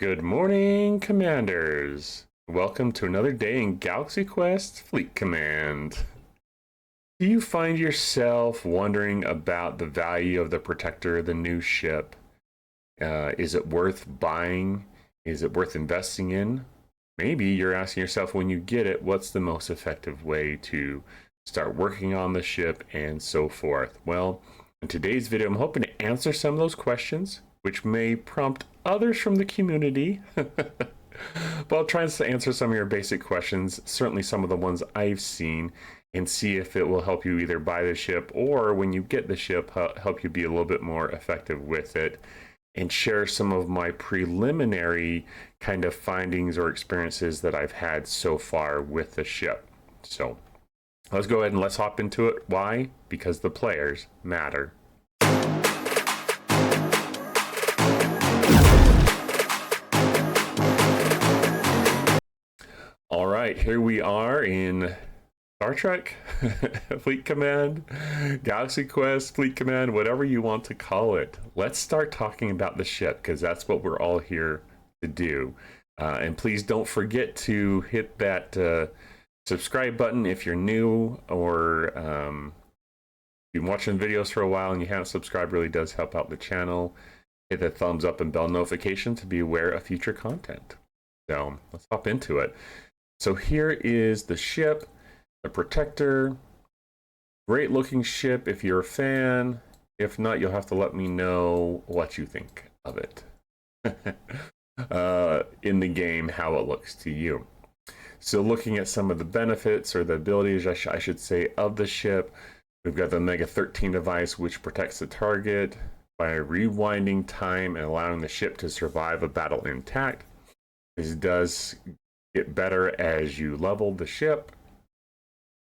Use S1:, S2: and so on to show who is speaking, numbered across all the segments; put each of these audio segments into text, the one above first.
S1: Good morning, Commanders. Welcome to another day in Galaxy Quest Fleet Command. Do you find yourself wondering about the value of the Protector, the new ship? Is it worth buying? Is it worth investing in? Maybe you're asking yourself when you get it, what's the most effective way to start working on the ship and so forth? Well, in today's video, I'm hoping to answer some of those questions, which may prompt others from the community. But I'll try to answer some of your basic questions, certainly some of the ones I've seen, and see if it will help you either buy the ship or when you get the ship, help you be a little bit more effective with it, and share some of my preliminary kind of findings or experiences that I've had so far with the ship. So let's go ahead and let's hop into it. Why? Because the players matter. All right, here we are in Star Trek Fleet Command, Galaxy Quest Fleet Command, whatever you want to call it. Let's start talking about the ship because that's what we're all here to do. And please don't forget to hit that subscribe button if you're new, or if you've been watching videos for a while and you haven't subscribed. Really does help out the channel. Hit the thumbs up and bell notification to be aware of future content. So let's hop into it. So here is the ship, the Protector. Great looking ship if you're a fan. If not, you'll have to let me know what you think of it in the game, how it looks to you. So looking at some of the benefits or the abilities, I should say, of the ship, we've got the Omega 13 device, which protects the target by rewinding time and allowing the ship to survive a battle intact. This does get better as you level the ship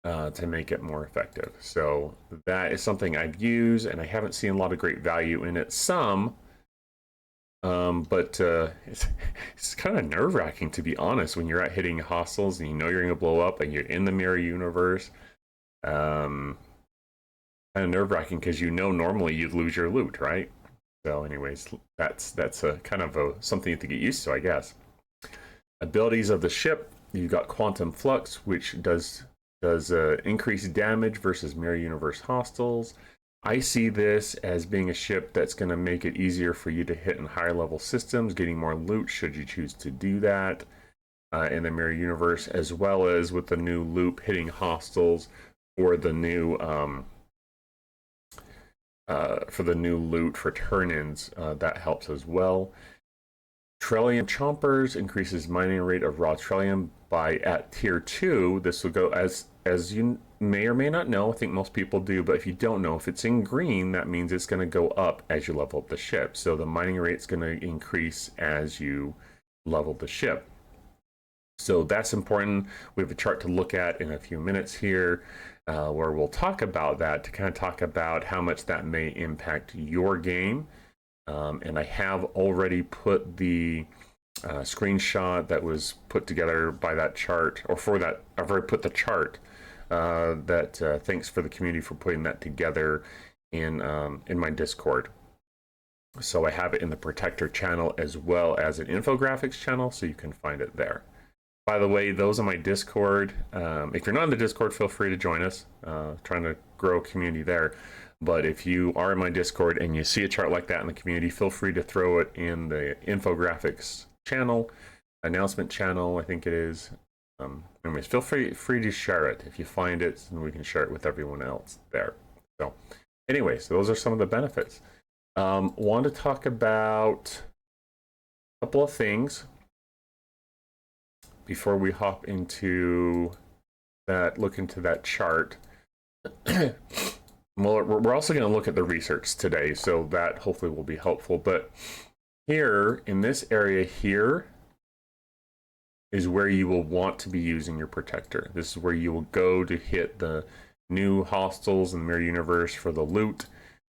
S1: to make it more effective. So that is something I've used, and I haven't seen a lot of great value in it. But it's kind of nerve-wracking, to be honest, when you're out hitting hostiles and you know you're going to blow up and you're in the mirror universe. Kind of nerve-wracking because you know normally you'd lose your loot, right? So anyways, that's a kind of something you have to get used to, I guess. Abilities of the ship, you've got Quantum Flux, which does increase damage versus mirror universe hostiles. I see this as being a ship that's going to make it easier for you to hit in higher level systems, getting more loot should you choose to do that in the mirror universe, as well as with the new loop hitting hostiles or the new for the new loot for turn-ins. That helps as well. Trillium Chompers increases mining rate of raw trillium by at tier 2. This will go as you may or may not know. I think most people do, but if you don't know, if it's in green, that means it's going to go up as you level up the ship. So the mining rate is going to increase as you level the ship. So that's important. We have a chart to look at in a few minutes here where we'll talk about that, to kind of talk about how much that may impact your game. And I have already put the screenshot that was put together by that chart, or for that, I've already put the chart that thanks for the community for putting that together in my Discord. So I have it in the Protector channel as well as an infographics channel, so you can find it there. By the way, those on my Discord, if you're not in the Discord, feel free to join us. Trying to grow a community there. But if you are in my Discord and you see a chart like that in the community, feel free to throw it in the infographics channel, announcement channel, I think it is. Anyways, feel free to share it if you find it, and we can share it with everyone else there. So anyways, those are some of the benefits. Want to talk about a couple of things before we hop into that, look into that chart. Well, we're also going to look at the research today, so that hopefully will be helpful. But here, in this area here, is where you will want to be using your Protector. This is where you will go to hit the new hostiles in the mirror universe for the loot.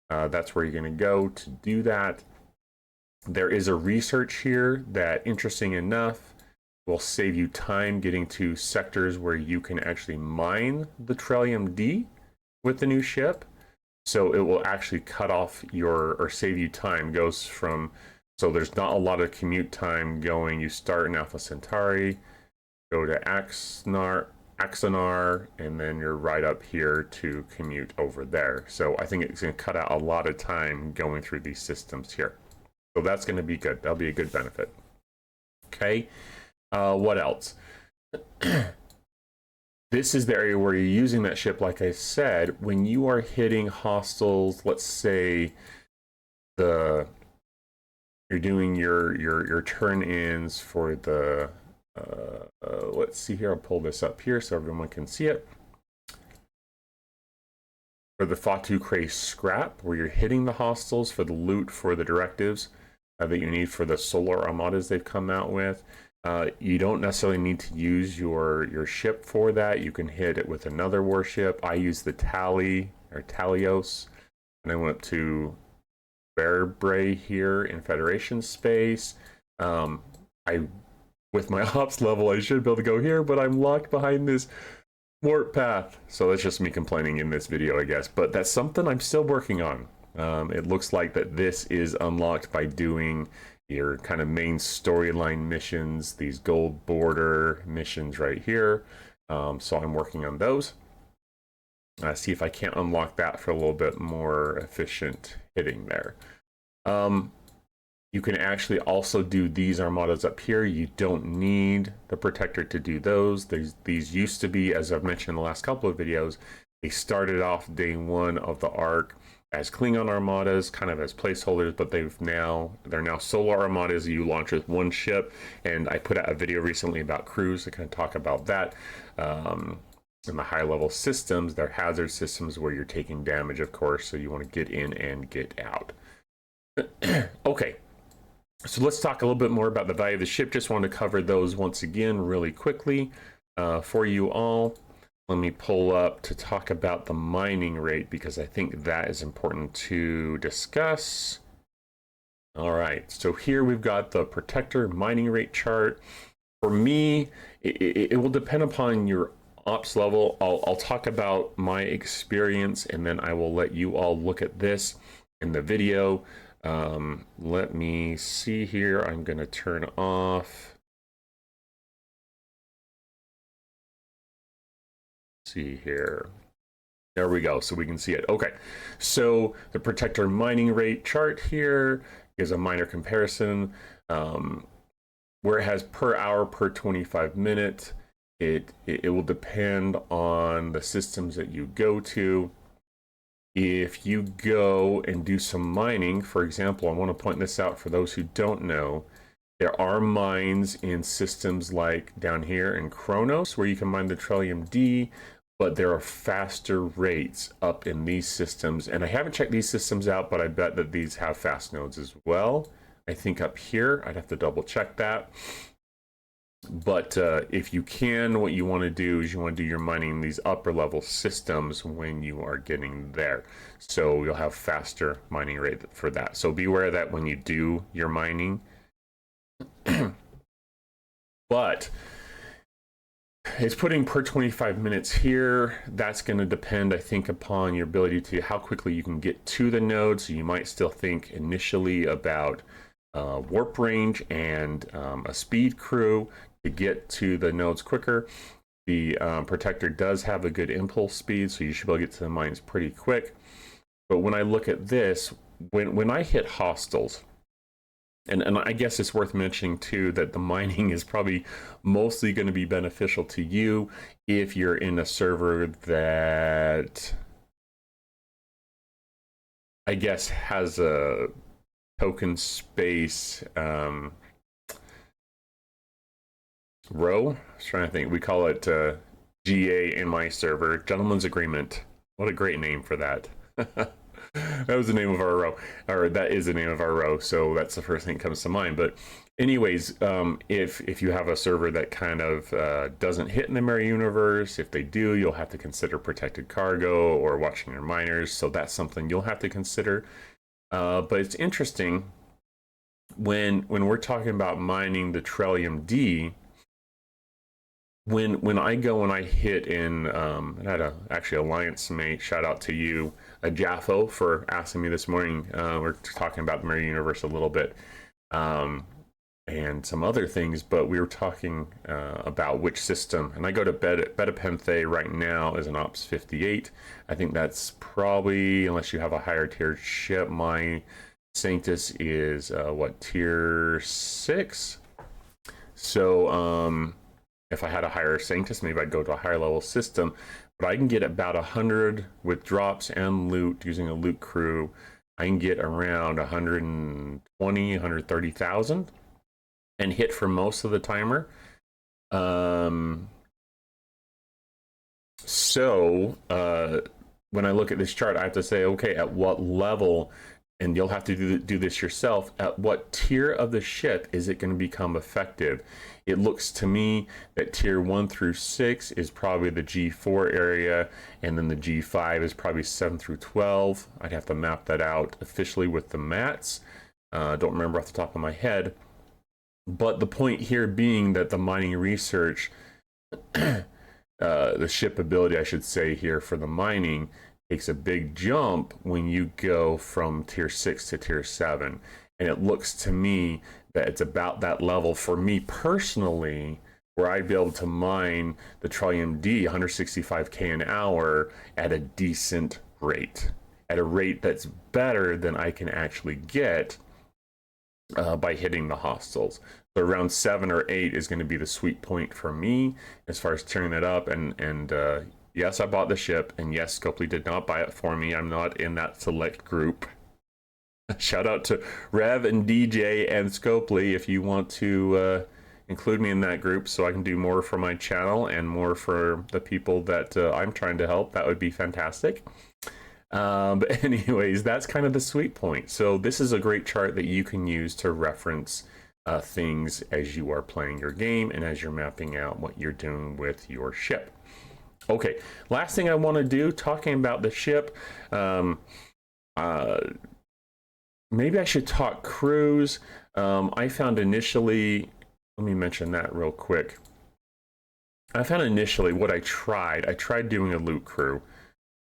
S1: That's where you're going to go to do that. There is a research here that, interesting enough, will save you time getting to sectors where you can actually mine the Trillium D with the new ship. So it will actually cut off your, or save you time. Goes from So there's not a lot of commute time going. You start in Alpha Centauri, go to Axanar, and then you're right up here to commute over there. So I think it's going to cut out a lot of time going through these systems here. So that's going to be good. That'll be a good benefit. Okay. What else? This is the area where you're using that ship. Like I said, when you are hitting hostiles, let's say you're doing your turn-ins for the let's see here. I'll pull this up here so everyone can see it. For the Fatu Cray scrap, where you're hitting the hostiles for the loot for the directives that you need for the solar armadas they've come out with. You don't necessarily need to use your ship for that. You can hit it with another warship. I use the Talios, and I went up to Bearbray here in Federation space. With my ops level, I should be able to go here, but I'm locked behind this warp path. So that's just me complaining in this video, I guess. But that's something I'm still working on. It looks like that this is unlocked by doing your kind of main storyline missions, these gold border missions right here. So I'm working on those. See if I can't unlock that for a little bit more efficient hitting there. You can actually also do these armadas up here. You don't need the protector to do those. These used to be, as I've mentioned in the last couple of videos, they started off day one of the arc as Klingon armadas, kind of as placeholders, but they're now solar armadas you launch with one ship. And I put out a video recently about crews to kind of talk about that. In the high level systems, they're hazard systems where you're taking damage, of course, so you want to get in and get out. Okay, so let's talk a little bit more about the value of the ship. Just want to cover those once again really quickly for you all. Let me pull up to talk about the mining rate, because I think that is important to discuss. All right, so here we've got the Protector mining rate chart. For me, it will depend upon your ops level. I'll talk about my experience, and then I will let you all look at this in the video. Let me see here. I'm going to turn off. See here. There we go. So we can see it. Okay. So the Protector mining rate chart here is a miner comparison, where it has per hour per 25 minutes. It will depend on the systems that you go to. If you go and do some mining, for example, I want to point this out for those who don't know, there are mines in systems like down here in Kronos where you can mine the Trillium D, but there are faster rates up in these systems. And I haven't checked these systems out, but I bet that these have fast nodes as well. I think up here, I'd have to double check that. But if you can, what you want to do is you want to do your mining in these upper level systems when you are getting there. So you'll have faster mining rate for that. So be aware of that when you do your mining. But it's putting per 25 minutes here. That's going to depend, I think, upon your ability to how quickly you can get to the node. So you might still think initially about warp range and a speed crew to get to the nodes quicker. The Protector does have a good impulse speed, so you should be able to get to the mines pretty quick. But when I look at this, when I hit hostiles, and I guess it's worth mentioning too that the mining is probably mostly going to be beneficial to you if you're in a server that I guess has a token space row. I was trying to think. We call it GA in my server, Gentleman's Agreement. What a great name for that. That was the name of our row, or that is the name of our row, so that's the first thing that comes to mind. But anyways, if you have a server that kind of doesn't hit in the mirror universe, if they do, you'll have to consider protected cargo or watching your miners, so that's something you'll have to consider. But it's interesting when we're talking about mining the Trillium D. When I go and I hit in, I had actually Alliance mate, shout out to you, Jaffo, for asking me this morning. We're talking about the mirror universe a little bit. and some other things, but we were talking about which system. And I go to Betapenthe right now as an Ops 58. I think that's probably, unless you have a higher tier ship, my Sanctus is what, tier 6? So if I had a higher Sanctus, maybe I'd go to a higher level system. But I can get about 100 with drops and loot using a loot crew. I can get around 120, 130,000 and hit for most of the timer. When I look at this chart, I have to say, okay, at what level, and you'll have to do this yourself, at what tier of the ship is it going to become effective? It looks to me that tier 1 through 6 is probably the G4 area, and then the G5 is probably 7 through 12. I'd have to map that out officially with the mats. Don't remember off the top of my head. But the point here being that the mining research, the ship ability, I should say here for the mining, takes a big jump when you go from tier 6 to tier 7. And it looks to me that it's about that level for me personally, where I'd be able to mine the Trillium D 165k an hour at a decent rate, at a rate that's better than I can actually get by hitting the hostiles. So around 7 or 8 is going to be the sweet point for me as far as turning that up. And yes, I bought the ship, and yes, Scopely did not buy it for me. I'm not in that select group. Shout out to Rev and DJ and Scopely if you want to include me in that group so I can do more for my channel and more for the people that I'm trying to help. That would be fantastic. But anyways, that's kind of the sweet point. So this is a great chart that you can use to reference things as you are playing your game and as you're mapping out what you're doing with your ship. Okay, last thing I want to do, talking about the ship, maybe I should talk crews. I found initially, let me mention that real quick. I found initially what I tried doing a loot crew.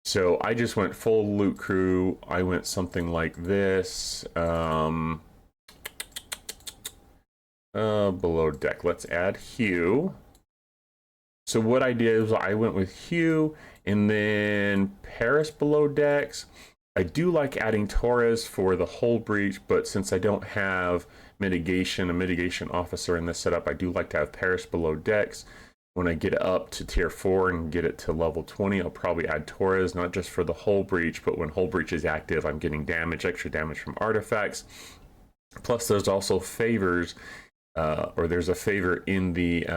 S1: So I just went full loot crew. I went something like this. Below deck, let's add Hugh. So what I did was I went with Hugh and then Paris below decks. I do like adding Torres for the hull breach, but since I don't have a mitigation officer in this setup, I do like to have Paris below decks. When I get up to tier 4 and get it to level 20, I'll probably add Torres, not just for the hull breach, but when hull breach is active, I'm getting damage, extra damage from artifacts. Plus, there's also favors, or there's a favor in the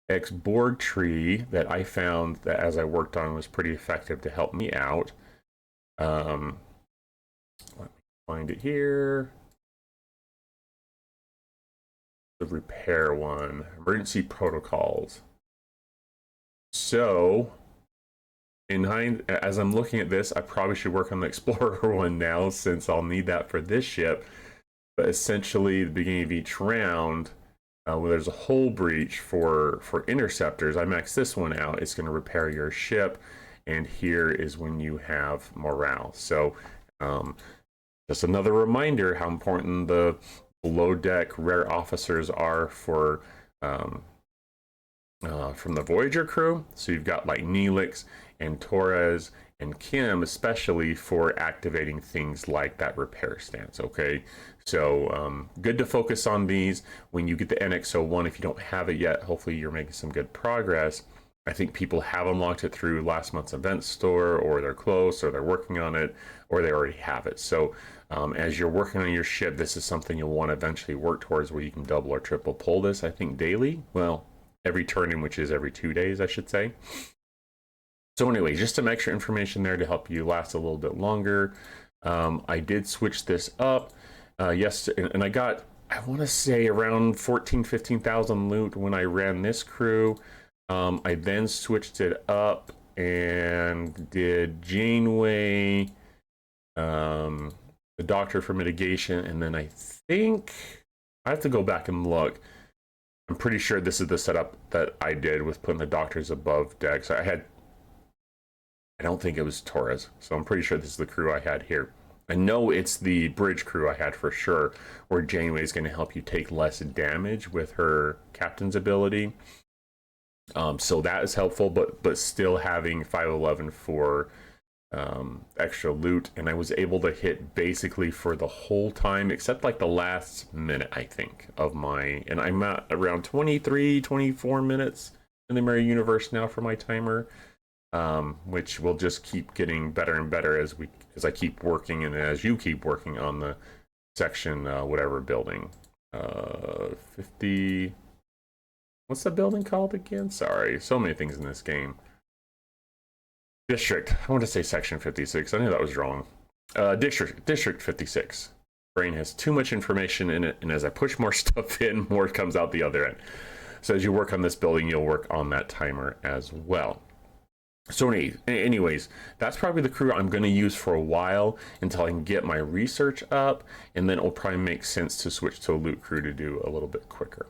S1: X-Borg tree that I found that as I worked on was pretty effective to help me out. Let me find it here. The repair one, emergency protocols. So, as I'm looking at this, I probably should work on the Explorer one now since I'll need that for this ship. But essentially, the beginning of each round, where there's a hull breach for interceptors, I max this one out. It's going to repair your ship, and here is when you have morale. So, just another reminder how important the below deck rare officers are for from the Voyager crew. So you've got like Neelix and Torres and Kim, especially for activating things like that repair stance. Okay, so good to focus on these when you get the NX01. If you don't have it yet, hopefully you're making some good progress. I think people have unlocked it through last month's event store, or they're close, or they're working on it, or they already have it. So as you're working on your ship, this is something you'll want to eventually work towards, where you can double or triple pull this, I think, daily. Well, every turn in, which is every 2 days, I should say. So anyway, just some extra information there to help you last a little bit longer. I did switch this up. Yes, and I got, I want to say, around 15,000 loot when I ran this crew. I then switched it up and did Janeway, the Doctor for mitigation, and then I think I have to go back and look. I'm pretty sure this is the setup that I did with putting the Doctors above deck. So I don't think it was Torres, so I'm pretty sure this is the crew I had here. I know it's the bridge crew I had for sure, where Janeway is going to help you take less damage with her captain's ability. So that is helpful, but still having 511 for extra loot, and I was able to hit basically for the whole time except like the last minute, I think, of my, and I'm at around 23, 24 minutes in the Mirror Universe now for my timer, which will just keep getting better and better as I keep working and as you keep working on the section whatever building. 50, what's the building called again? Sorry, so many things in this game. District. I want to say section 56. I knew that was wrong. District 56. Brain has too much information in it, and as I push more stuff in, more comes out the other end. So as you work on this building, you'll work on that timer as well. So anyways, that's probably the crew I'm going to use for a while until I can get my research up, and then it'll probably make sense to switch to a loot crew to do a little bit quicker.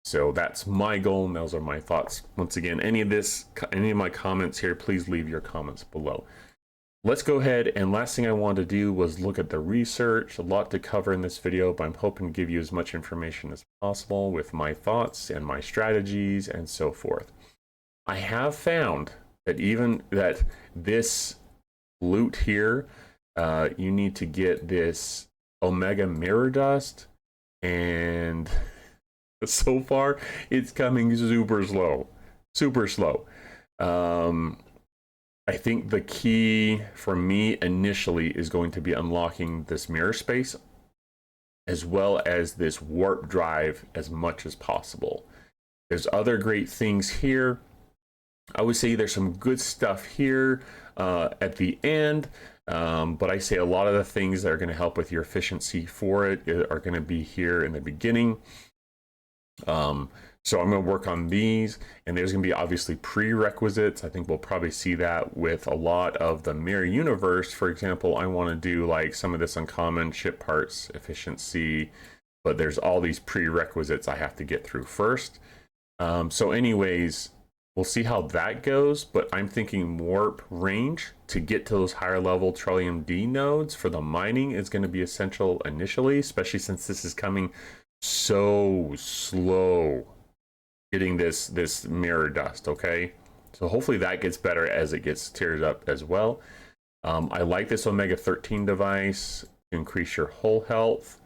S1: So that's my goal, and those are my thoughts. Once again, any of my comments here, please leave your comments below. Let's go ahead, and last thing I wanted to do was look at the research. A lot to cover in this video, but I'm hoping to give you as much information as possible with my thoughts and my strategies and so forth. I have found that even that this loot here, you need to get this Omega Mirror Dust, and so far it's coming super slow. I think the key for me initially is going to be unlocking this mirror space as well as this warp drive as much as possible. There's other great things here. I would say there's some good stuff here at the end, but I say a lot of the things that are going to help with your efficiency for it are going to be here in the beginning. So I'm going to work on these, and there's going to be obviously prerequisites. I think we'll probably see that with a lot of the Mirror Universe. For example, I want to do like some of this uncommon ship parts efficiency, but there's all these prerequisites I have to get through first. So anyways, we'll see how that goes, but I'm thinking warp range to get to those higher level Trillium D nodes for the mining is going to be essential initially, especially since this is coming so slow getting this mirror dust. Okay, so hopefully that gets better as it gets tiered up as well. I like this Omega 13 device to increase your hull health,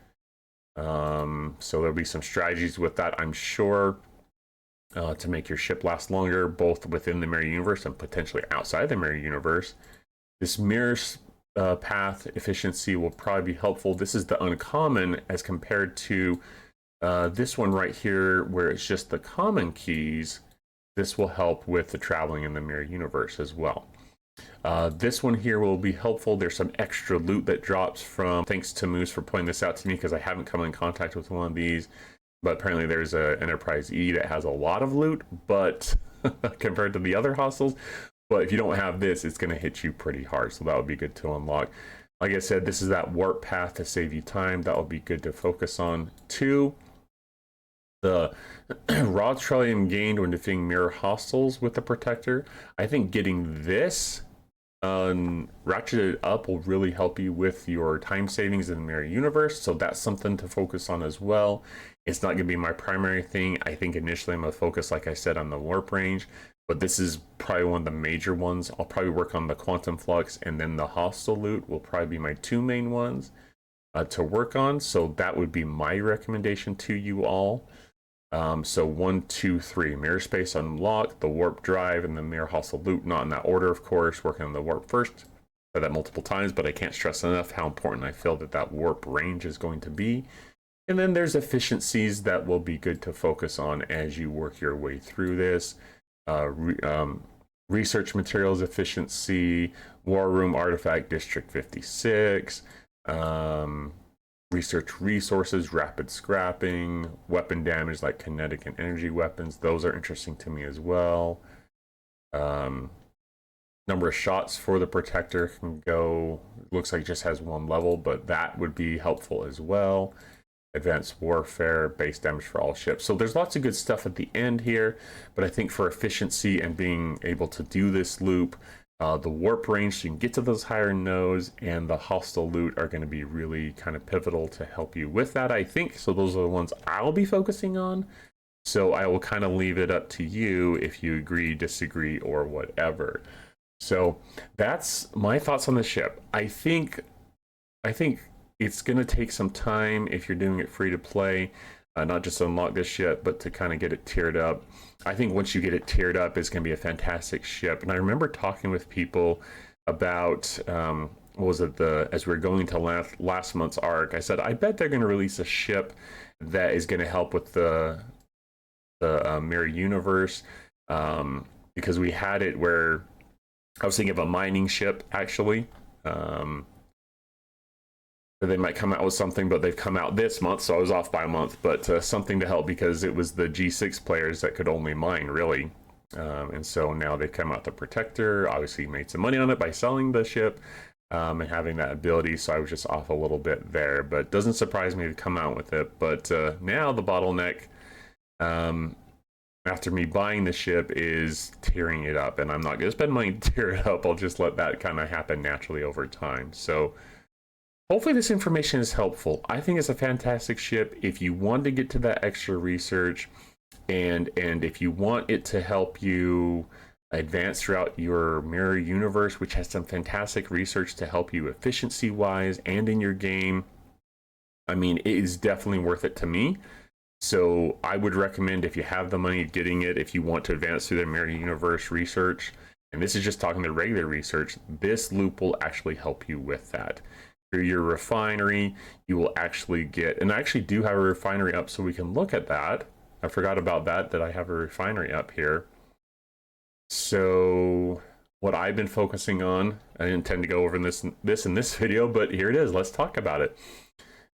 S1: so there'll be some strategies with that, I'm sure, to make your ship last longer, both within the Mirror Universe and potentially outside the Mirror Universe. This mirror path efficiency will probably be helpful. This is the uncommon as compared to this one right here, where it's just the common keys. This will help with the traveling in the Mirror Universe as well. This one here will be helpful. There's some extra loot that drops from, thanks to Moose for pointing this out to me, because I haven't come in contact with one of these, but apparently there's a Enterprise E that has a lot of loot, but compared to the other hostels. But if you don't have this, it's going to hit you pretty hard, so that would be good to unlock. Like I said, this is that warp path to save you time. That will be good to focus on. 2, the raw Trillium gained when defeating mirror hostiles with the Protector. I think getting this ratcheted up will really help you with your time savings in the Mirror Universe, so that's something to focus on as well. It's not going to be my primary thing. I think initially I'm going to focus, like I said, on the warp range, but this is probably one of the major ones. I'll probably work on the quantum flux, and then the hostile loot will probably be my 2 main ones to work on. So that would be my recommendation to you all. So 1, 2, 3, mirror space unlock, the warp drive, and the mirror hostile loot, not in that order, of course. Working on the warp first. Said that multiple times, but I can't stress enough how important I feel that warp range is going to be. And then there's efficiencies that will be good to focus on as you work your way through this. Research materials efficiency, war room artifact district 56, research resources, rapid scrapping, weapon damage like kinetic and energy weapons. Those are interesting to me as well. Number of shots for the Protector can go, looks like it just has 1 level, but that would be helpful as well. Advanced warfare, base damage for all ships. So there's lots of good stuff at the end here, but I think for efficiency and being able to do this loop, The warp range so you can get to those higher nodes, and the hostile loot are going to be really kind of pivotal to help you with that, I think. So those are the ones I'll be focusing on. So I will kind of leave it up to you if you agree, disagree, or whatever. So that's my thoughts on the ship. I think it's going to take some time if you're doing it free to play, not just to unlock this ship, but to kind of get it tiered up. I think once you get it tiered up, it's going to be a fantastic ship. And I remember talking with people about, what was it, as we were going to last month's arc, I said, I bet they're going to release a ship that is going to help with the mirror universe, because we had it where I was thinking of a mining ship, actually. They might come out with something, but they've come out this month, so I was off by a month, but something to help, because it was the G6 players that could only mine, really. And so now they've come out the Protector, obviously made some money on it by selling the ship, and having that ability, so I was just off a little bit there, but it doesn't surprise me to come out with it. But now the bottleneck, after me buying the ship, is tearing it up, and I'm not going to spend money to tear it up. I'll just let that kind of happen naturally over time. So hopefully this information is helpful. I think it's a fantastic ship if you want to get to that extra research, and if you want it to help you advance throughout your mirror universe, which has some fantastic research to help you efficiency wise and in your game. I mean, it is definitely worth it to me. So I would recommend, if you have the money, getting it if you want to advance through the mirror universe research. And this is just talking the regular research. This loop will actually help you with that. Through your refinery, you will actually get, and I actually do have a refinery up, so we can look at that. I forgot about that I have a refinery up here. So what I've been focusing on, I didn't intend to go over this in this video, but here it is. Let's talk about it.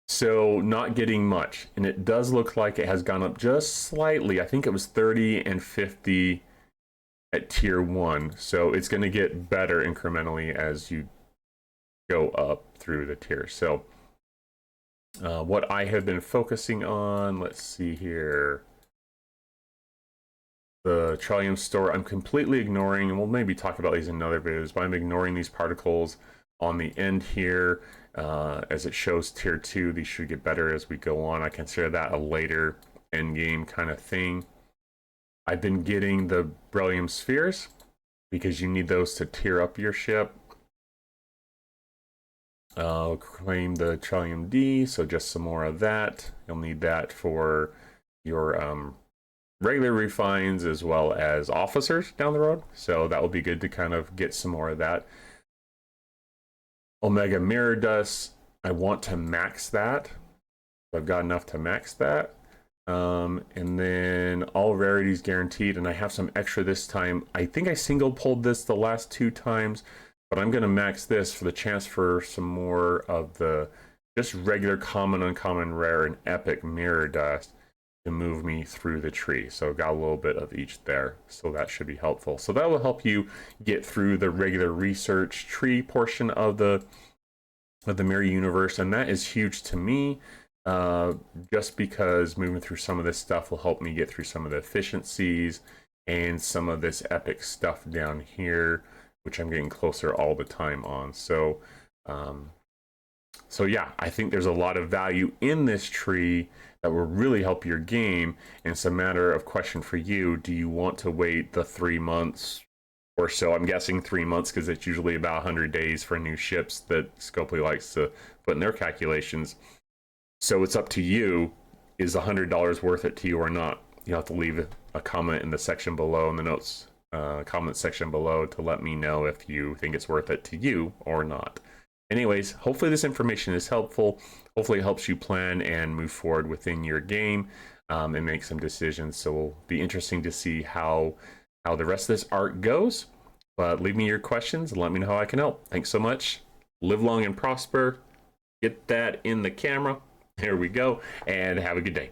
S1: So not getting much, and it does look like it has gone up just slightly. I think it was 30 and 50 at tier 1. So it's going to get better incrementally as you go up through the tiers. So what I have been focusing on, let's see here. The Trillium store, I'm completely ignoring, and we'll maybe talk about these in other videos, but I'm ignoring these particles on the end here. As it shows tier 2, these should get better as we go on. I consider that a later end game kind of thing. I've been getting the beryllium spheres because you need those to tier up your ship. I'll claim the Trillium D, so just some more of that. You'll need that for your regular refines as well as officers down the road, so that will be good to kind of get some more of that. Omega mirror dust, I want to max that. I've got enough to max that. And then all rarities guaranteed, and I have some extra this time. I think I single pulled this the last 2 times, but I'm going to max this for the chance for some more of the just regular common, uncommon, rare, and epic mirror dust to move me through the tree. So got a little bit of each there, so that should be helpful. So that will help you get through the regular research tree portion of the mirror universe, and that is huge to me, just because moving through some of this stuff will help me get through some of the efficiencies and some of this epic stuff down here, which I'm getting closer all the time on. So yeah, I think there's a lot of value in this tree that will really help your game. And it's a matter of question for you. Do you want to wait the 3 months or so? I'm guessing 3 months, because it's usually about 100 days for new ships that Scopely likes to put in their calculations. So it's up to you. Is $100 worth it to you or not? You'll have to leave a comment in the section below, in the notes comment section below, to let me know if you think it's worth it to you or not. Anyways, hopefully this information is helpful. Hopefully it helps you plan and move forward within your game, and make some decisions. So it'll be interesting to see how the rest of this arc goes. But leave me your questions and let me know how I can help. Thanks so much. Live long and prosper. Get that in the camera. There we go. And have a good day.